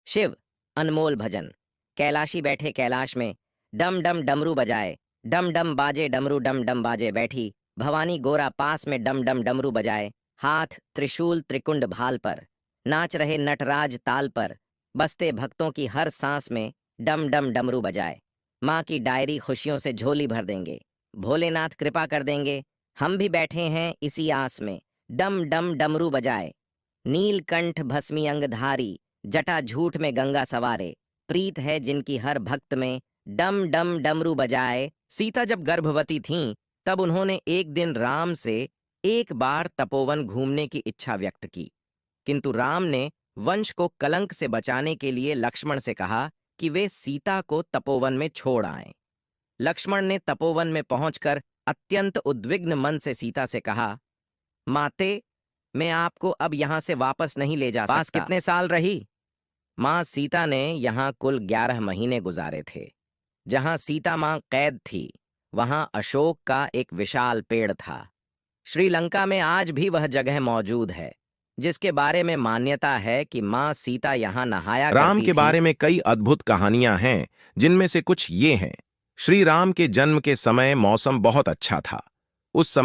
शिव अनमोल भजन। कैलाशी बैठे कैलाश में, डम डम डमरू बजाए, डम डम बाजे डमरू डम डम बाजे बैठी। भवानी गोरा पास में डम डम डमरू बजाए, हाथ त्रिशूल त्रिकुंड भाल पर। नाच रहे नटराज ताल पर, बसते भक्तों की हर सांस में डम डम डमरू बजाए। माँ की डायरी खुशियों से झोली भर देंगे, भोलेनाथ कृपा कर देंगे। हम भी बैठे हैं इसी आस में, डम डम डमरू बजाए। नीलकंठ भस्मी अंगधारी, जटा झूठ में गंगा सवारे। प्रीत है जिनकी हर भक्त में, डम डम डमरू बजाए। सीता जब गर्भवती थीं, तब उन्होंने एक दिन राम से एक बार तपोवन घूमने की इच्छा व्यक्त की, किंतु राम ने वंश को कलंक से बचाने के लिए लक्ष्मण से कहा कि वे सीता को तपोवन में छोड़ आएं। लक्ष्मण ने तपोवन में पहुंचकर अत्यंत उद्विग्न मन से सीता से कहा, माते, मैं आपको अब यहां से वापस नहीं ले जा सकता। पास कितने साल रही? मां सीता ने यहां कुल 11 महीने गुजारे थे। जहां सीता मां कैद थी, वहां अशोक का एक विशाल पेड़ था। श्रीलंका में आज भी वह जगह मौजूद है, जिसके बारे में मान्यता है कि मां सीता यहां नहाया राम करती के थी। बारे में कई अद्भुत कहानियां हैं, जिनमें से कुछ ये हैं। श्री राम के जन्म के समय मौसम बहुत अच्छा था। उस समय